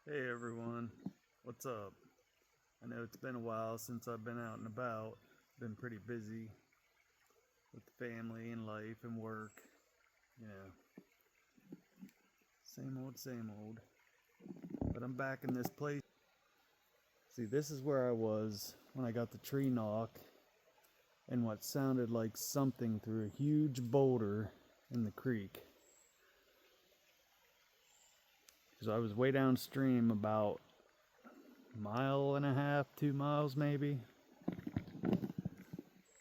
Hey everyone, what's up? I know it's been a while since I've been out and about. Been pretty busy with the family and life and work. You know, same old, same old. But I'm back in this place. See, this is where I was when I got the tree knock and what sounded like something through a huge boulder in the creek. Because I was way downstream, about a mile and a half, 2 miles maybe.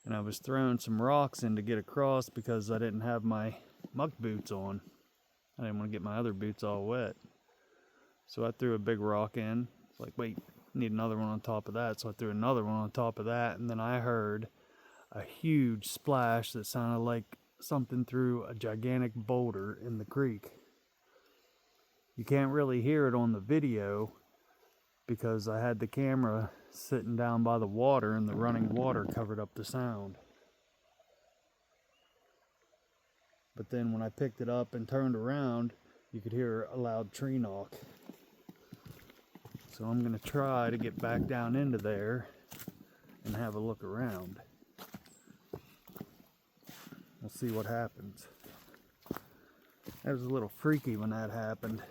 And I was throwing some rocks in to get across because I didn't have my muck boots on. I didn't want to get my other boots all wet. So I threw a big rock in. It's like, wait, need another one on top of that. So I threw another one on top of that, and then I heard a huge splash that sounded like something threw a gigantic boulder in the creek. You can't really hear it on the video because I had the camera sitting down by the water and the running water covered up the sound. But then when I picked it up and turned around, you could hear a loud tree knock. So I'm gonna try to get back down into there and have a look around. We'll see what happens. That was a little freaky when that happened.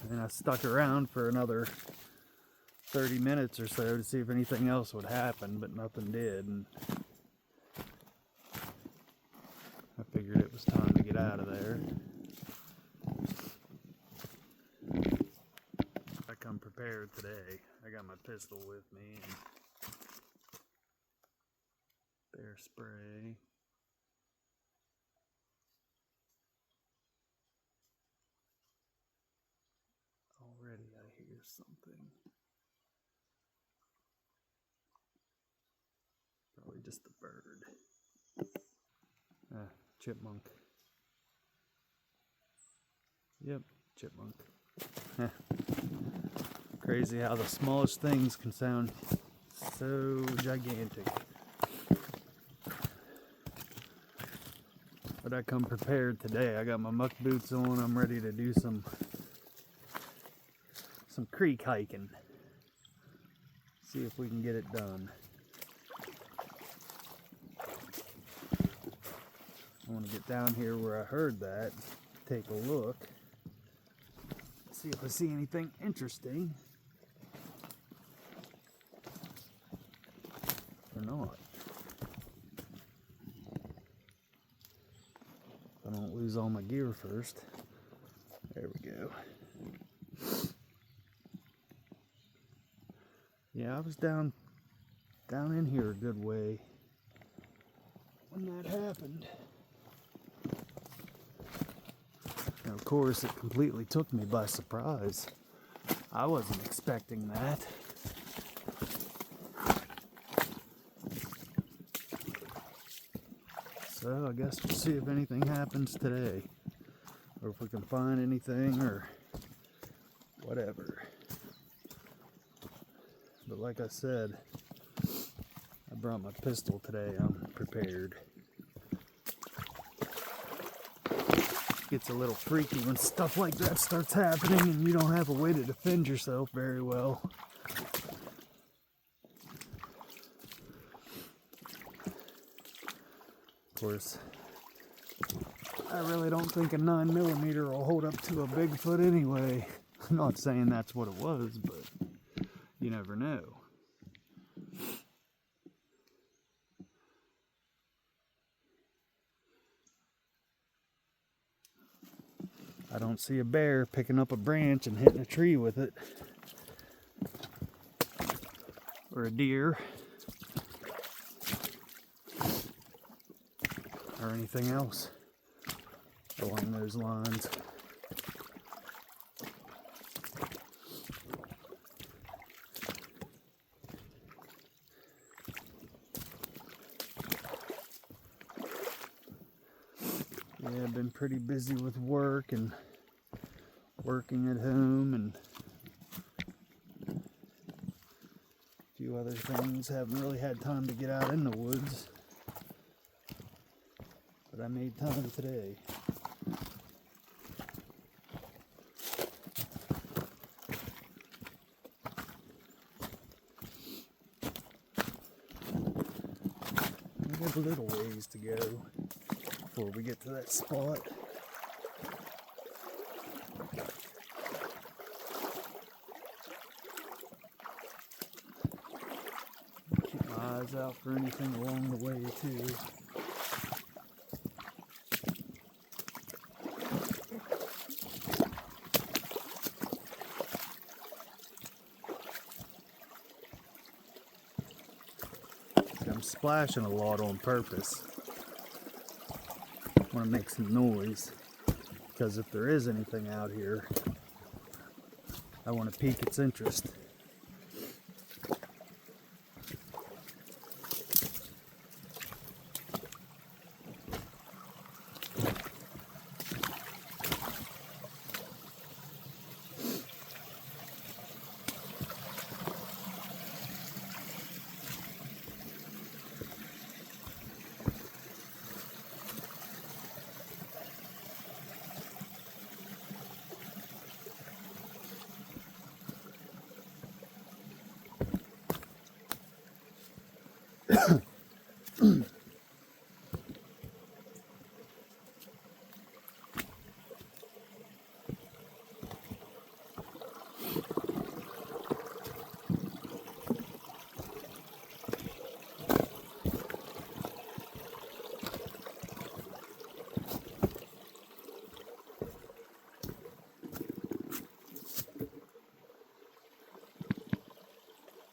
And I stuck around for another 30 minutes or so to see if anything else would happen, but nothing did. And I figured it was time to get out of there. I come prepared today. I got my pistol with me and bear spray. Already I hear something. Probably just a bird. Chipmunk. Yep, chipmunk. Crazy how the smallest things can sound so gigantic. But I come prepared today. I got my muck boots on. I'm ready to do some creek hiking. See if we can get it done. I want to get down here where I heard that, take a look, see if I see anything interesting or not. If I don't lose all my gear first. There we go. Yeah, I was down in here a good way when that happened. And of course, it completely took me by surprise. I wasn't expecting that. So I guess we'll see if anything happens today, or if we can find anything or whatever. But like I said, I brought my pistol today. I'm prepared. Gets a little freaky when stuff like that starts happening and you don't have a way to defend yourself very well. Of course, I really don't think a 9mm will hold up to a Bigfoot anyway. I'm not saying that's what it was, but you never know. I don't see a bear picking up a branch and hitting a tree with it. Or a deer. Or anything else along those lines. Yeah, I've been pretty busy with work and working at home and a few other things. Haven't really had time to get out in the woods, but I made time today. We have a little ways to go before we get to that spot. Keep my eyes out for anything along the way too. I'm splashing a lot on purpose. I want to make some noise because if there is anything out here, I want to pique its interest.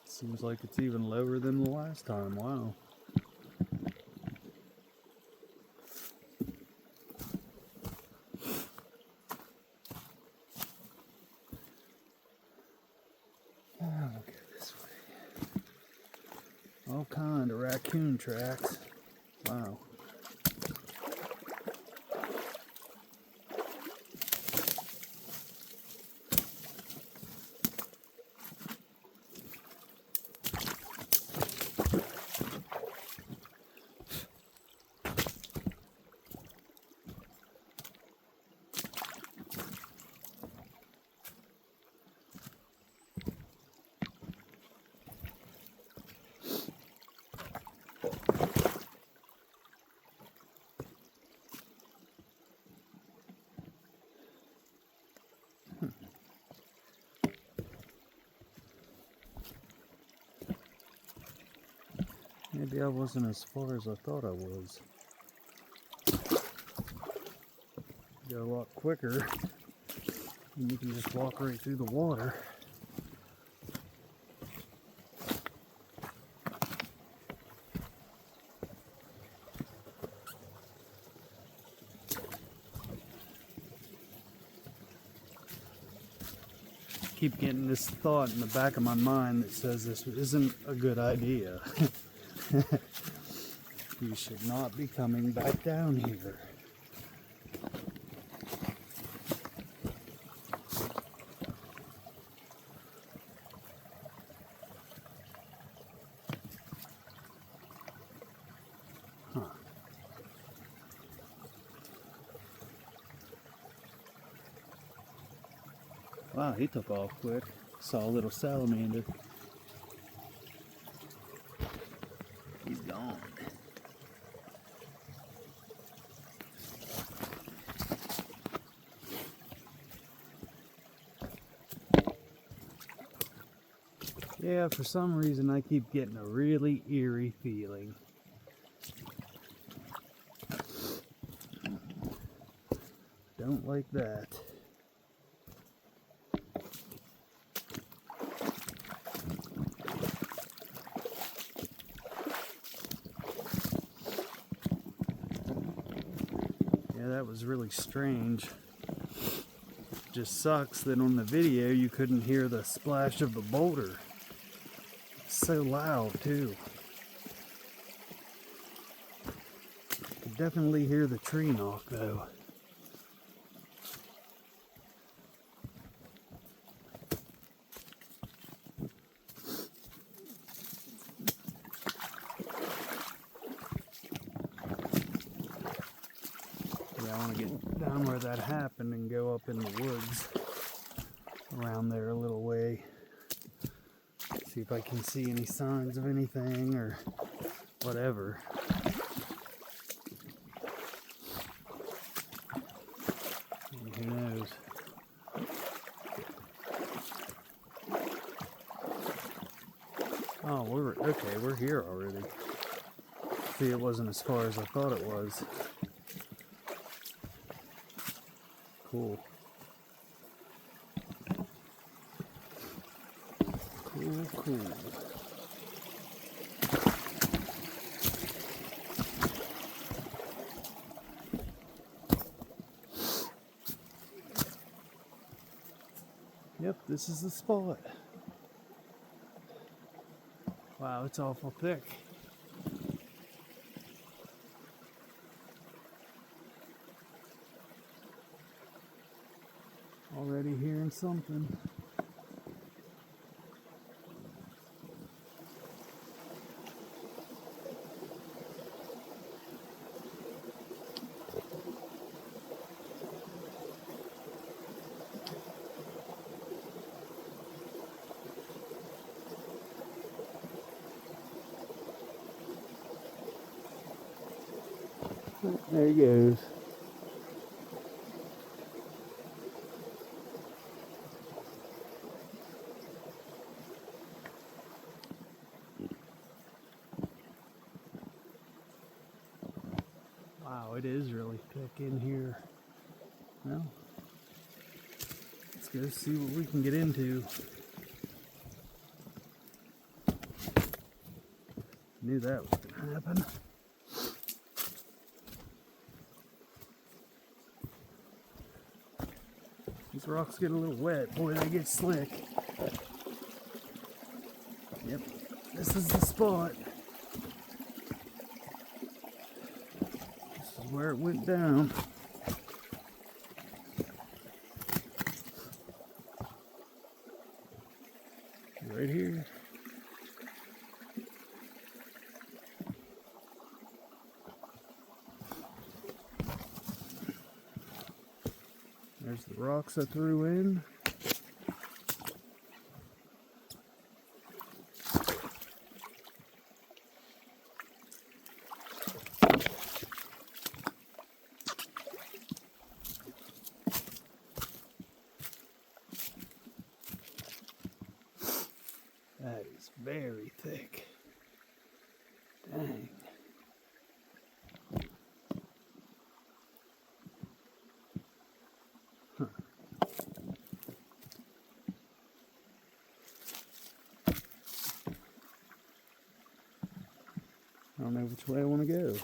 Seems like it's even lower than the last time. Wow. I'll go this way. All kind of raccoon tracks. Wow. Maybe I wasn't as far as I thought I was. Go a lot quicker, and you can just walk right through the water. Keep getting this thought in the back of my mind that says this isn't a good idea. You should not be coming back down here. Huh. Wow, he took off quick. Saw a little salamander. He's gone. Yeah, for some reason I keep getting a really eerie feeling. Don't like that. Yeah, that was really strange. Just sucks that on the video you couldn't hear the splash of the boulder. It's so loud too. You could definitely hear the tree knock though. Yeah, I want to get down where that happened and go up in the woods around there a little way. See if I can see any signs of anything or whatever. Oh, we're here already. See, it wasn't as far as I thought it was. Cool. Cool. Yep, this is the spot. Wow, it's awful thick. Already hearing something. There he goes. Wow, it is really thick in here. Well, let's go see what we can get into. Knew that was gonna happen. These rocks get a little wet. Boy, they get slick. Yep, this is the spot. This is where it went down. Right here. There's the rocks I threw in. That is very thick. Dang. Huh. I don't know which way I want to go.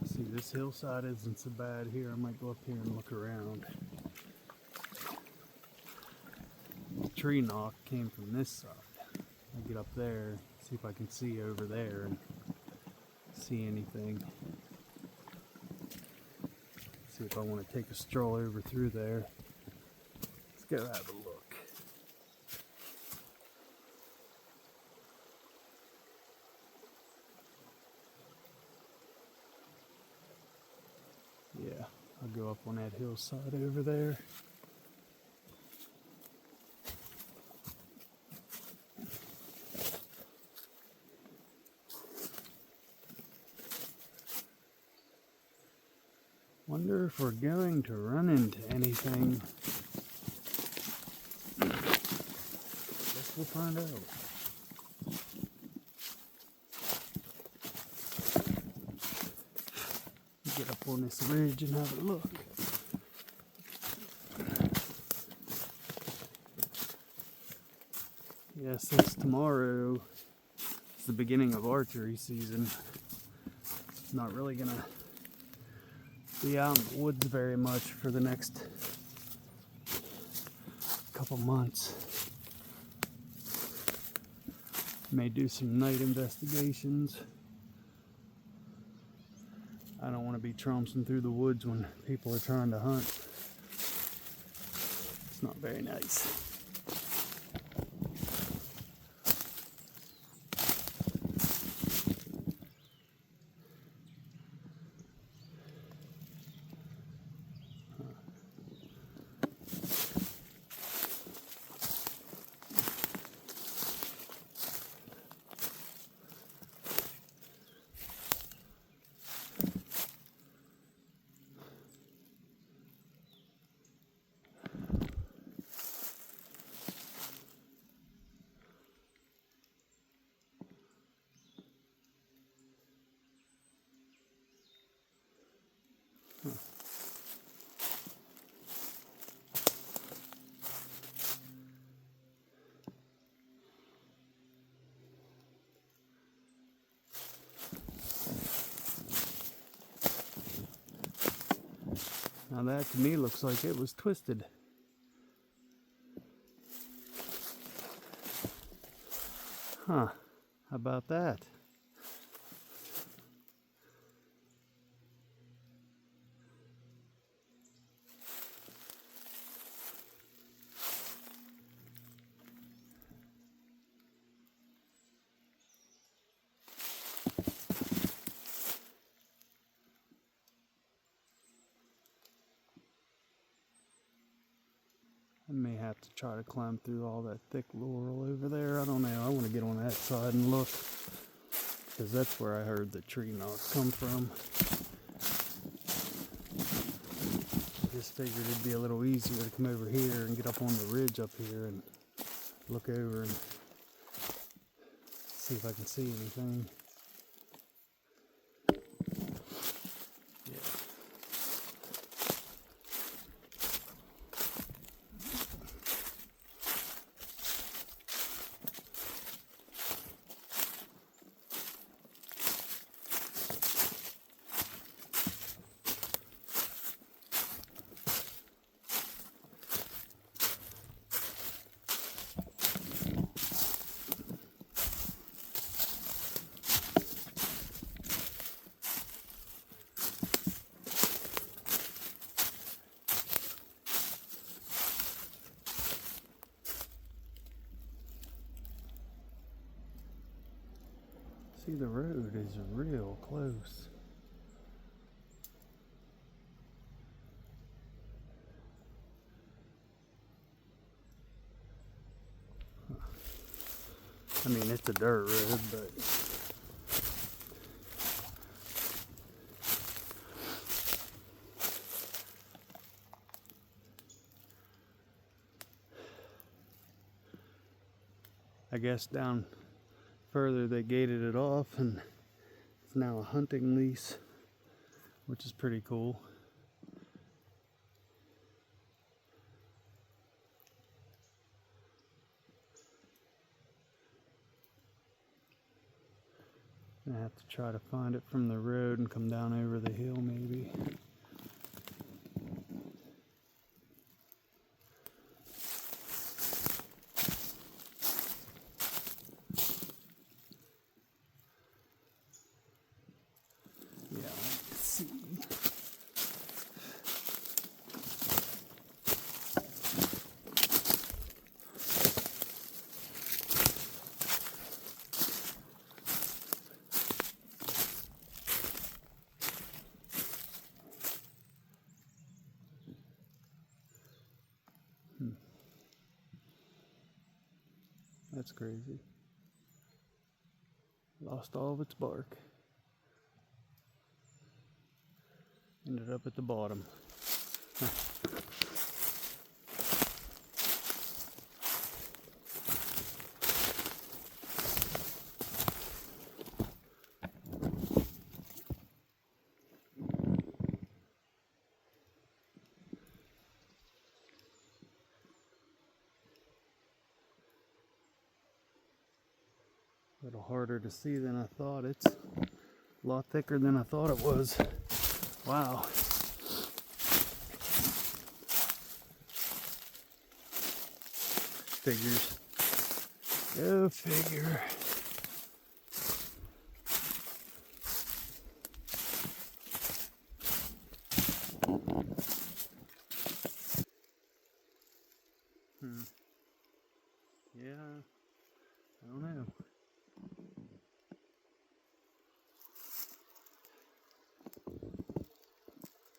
See, this hillside isn't so bad here. I might go up here and look around. The tree knock came from this side. I'll get up there, see if I can see over there and see anything. See if I want to take a stroll over through there. Let's go have a look. Yeah, I'll go up on that hillside over there. Wonder if we're going to run into anything. Guess we'll find out. Get up on this ridge and have a look. Yeah, since tomorrow is the beginning of archery season, not really gonna be out in the woods very much for the next couple months. May do some night investigations. I don't want to be tromping through the woods when people are trying to hunt. It's not very nice. Now that to me looks like it was twisted. Huh, how about that? I may have to try to climb through all that thick laurel over there. I don't know. I want to get on that side and look, because that's where I heard the tree knocks come from. I just figured it'd be a little easier to come over here and get up on the ridge up here and look over and see if I can see anything. See, the road is real close. I mean, it's a dirt road, but I guess down further they gated it off and it's now a hunting lease, which is pretty cool. I have to try to find it from the road and come down over the hill maybe. Yeah, let's see. That's crazy. Lost all of its bark. Ended up at the bottom. A little harder to see than I thought. It's a lot thicker than I thought it was. Wow. Figures. Go figure. Yeah, I don't know.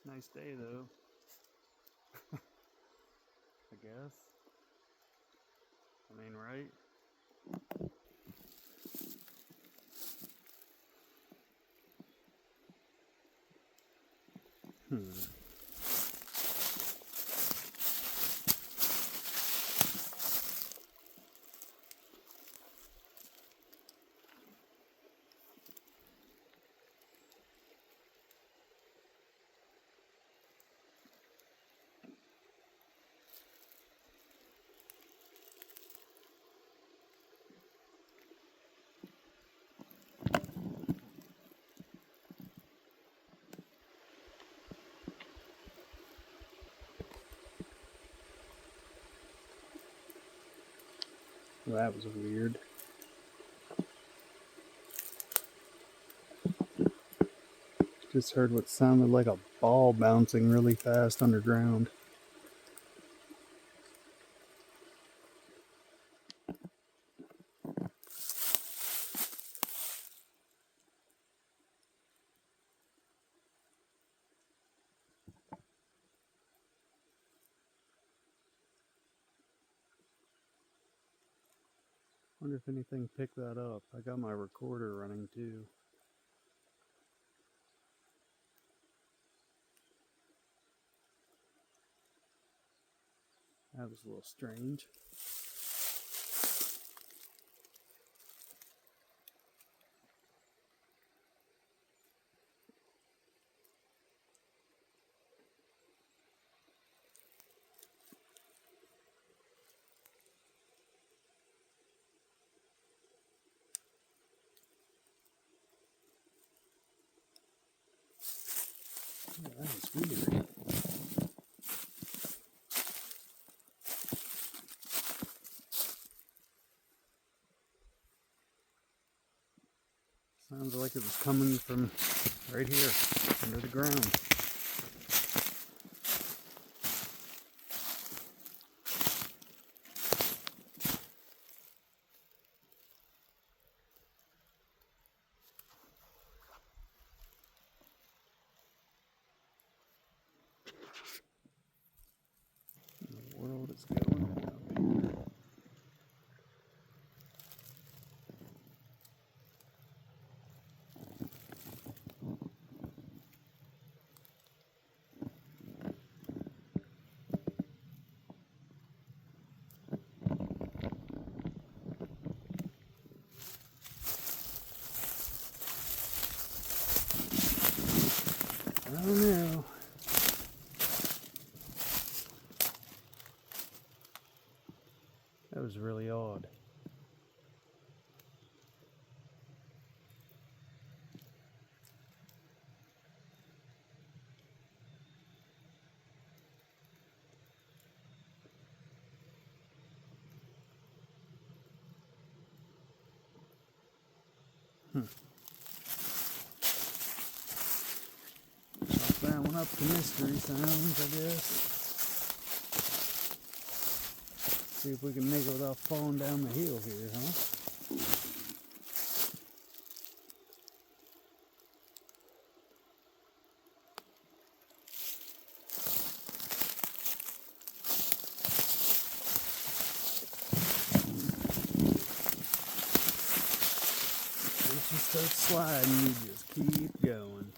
Nice day though. I guess. I mean, right? That was weird. Just heard what sounded like a ball bouncing really fast underground. Wonder if anything picked that up. I got my recorder running too. That was a little strange. Oh, that was weird. Sounds like it was coming from right here, under the ground. What in the world is going on up here? I don't know. That was really odd. Chalk that one up to mystery sounds, I guess. See if we can make it without falling down the hill here, huh? Once you start sliding, you just keep going.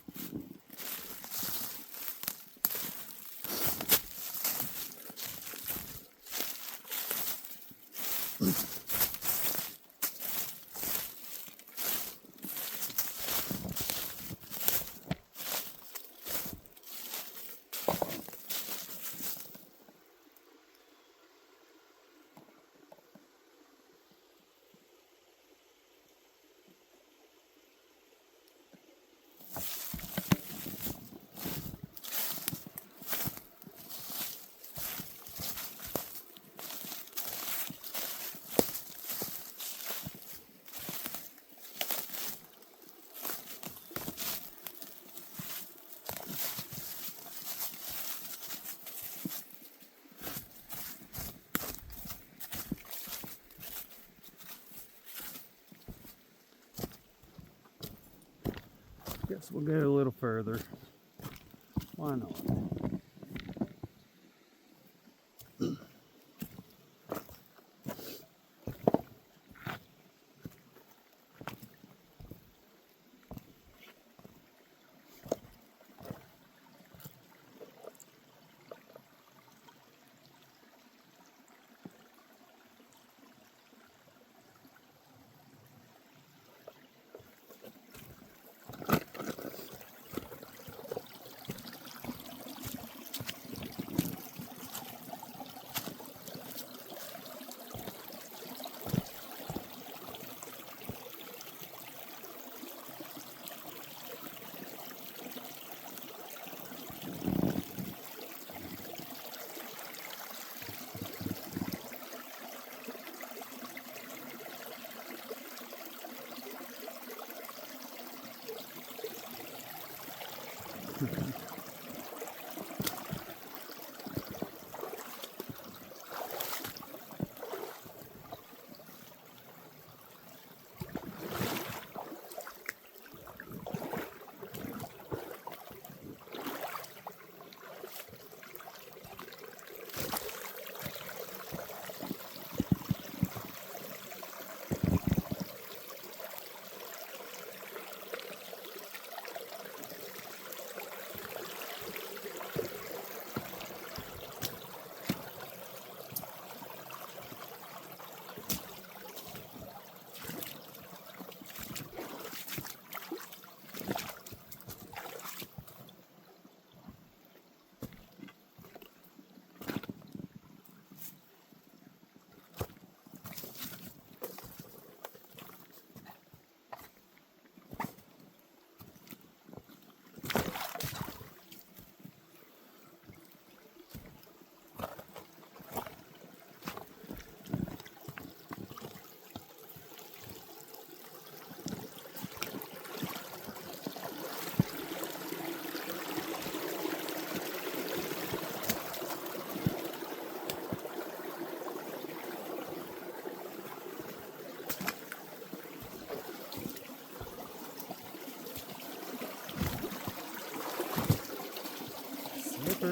Guess we'll go a little further. Why not?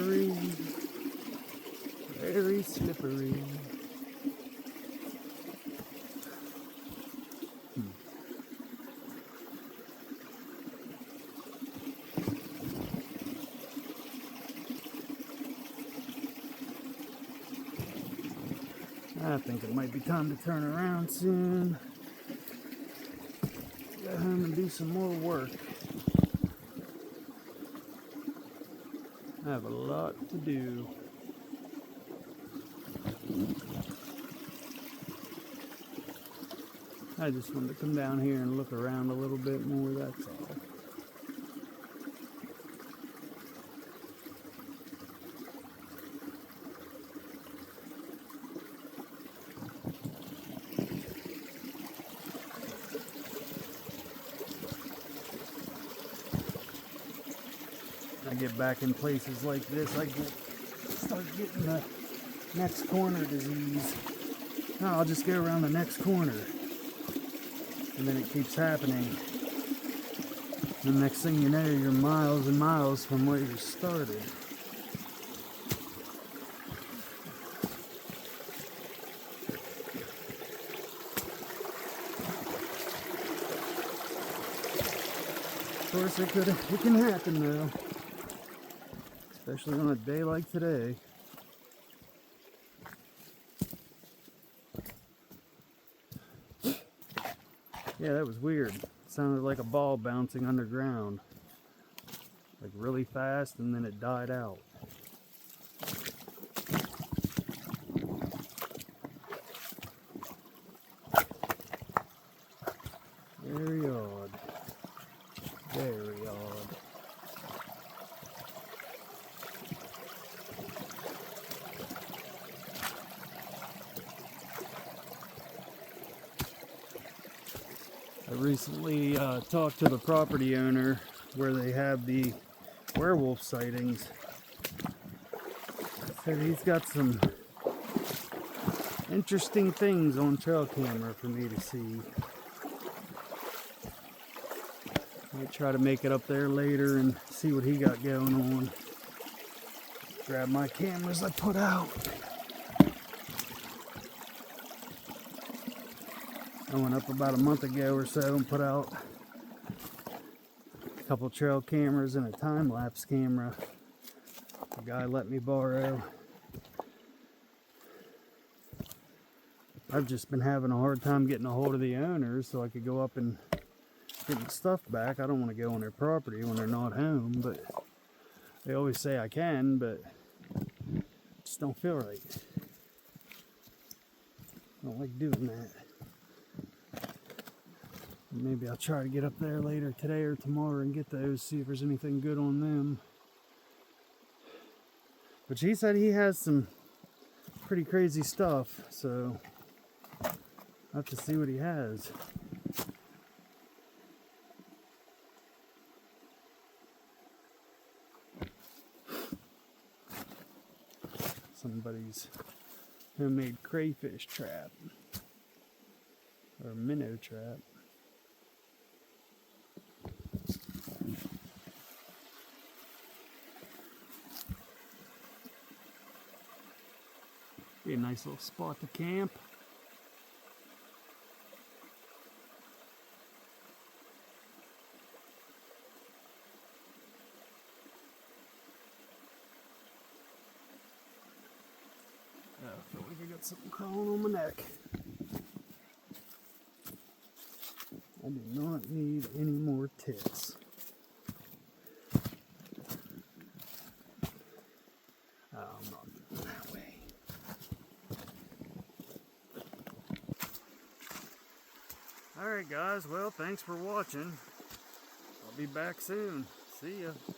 slippery. Very slippery. I think it might be time to turn around soon. Go home and do some more work. I have a lot to do. I just wanted to come down here and look around a little bit more, that's all. I get back in places like this, I start getting the next corner disease. No, I'll just go around the next corner. And then it keeps happening. And the next thing you know, you're miles and miles from where you started. Of course, it can happen though. Especially on a day like today. Yeah, that was weird. It sounded like a ball bouncing underground. Like really fast, and then it died out. Very odd. Very odd. I recently talked to the property owner where they have the werewolf sightings. Said he's got some interesting things on trail camera for me to see. Might try to make it up there later and see what he got going on. Grab my cameras I put out. I went up about a month ago or so and put out a couple trail cameras and a time-lapse camera the guy let me borrow. I've just been having a hard time getting a hold of the owners so I could go up and get my stuff back. I don't want to go on their property when they're not home, but they always say I can, but it just don't feel right. I don't like doing that. Maybe I'll try to get up there later today or tomorrow and get those, see if there's anything good on them. But he said he has some pretty crazy stuff, so I'll have to see what he has. Somebody's homemade crayfish trap or minnow trap. Be a nice little spot to camp. I feel like I got something crawling on my neck. I do not need any more ticks. Oh, I'm not going that way. Alright guys, well thanks for watching. I'll be back soon. See ya.